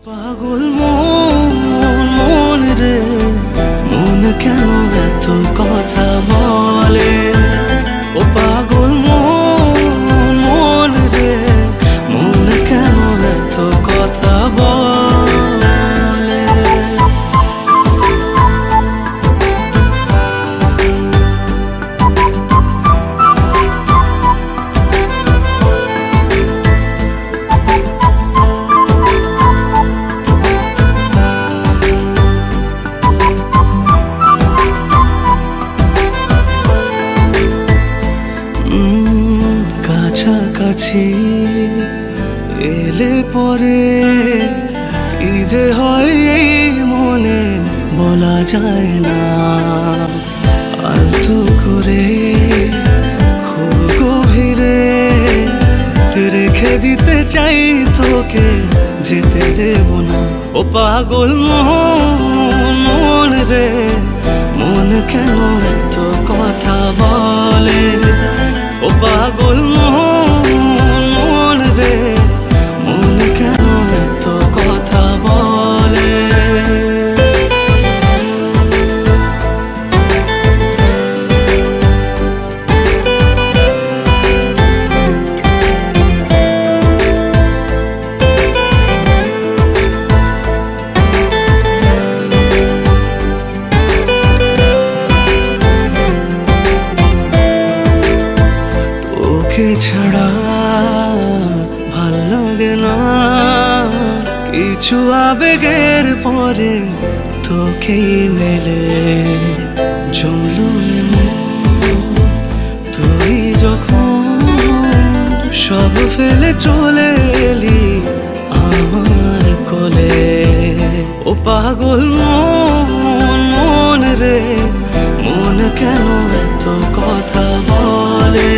পাগল মন রে, মন কেন এত কথা বলে? ও পাগল মন রে, মন কেন এত কথা বলে? কাছাকাছি এলে পরে কি যে হয় এই মনে বলা যায় না। আলতো করে খুব গভীরে রেখে দিতে চাই তোকে, যেতে দেব না। ও পাগল মন রে, মন কেন এত কথা বলে? ও পাগল মন রে, মন কেন এত কথা বলে? তোকে ছাড়া ভাল লাগে না কিছু, আবেগের পরে তোকেই মেলে জমলো তুই যখন সব ফেলে চলে এলি আমার কোলে। ও পাগল মন রে, মন কেন এত কথা বলে?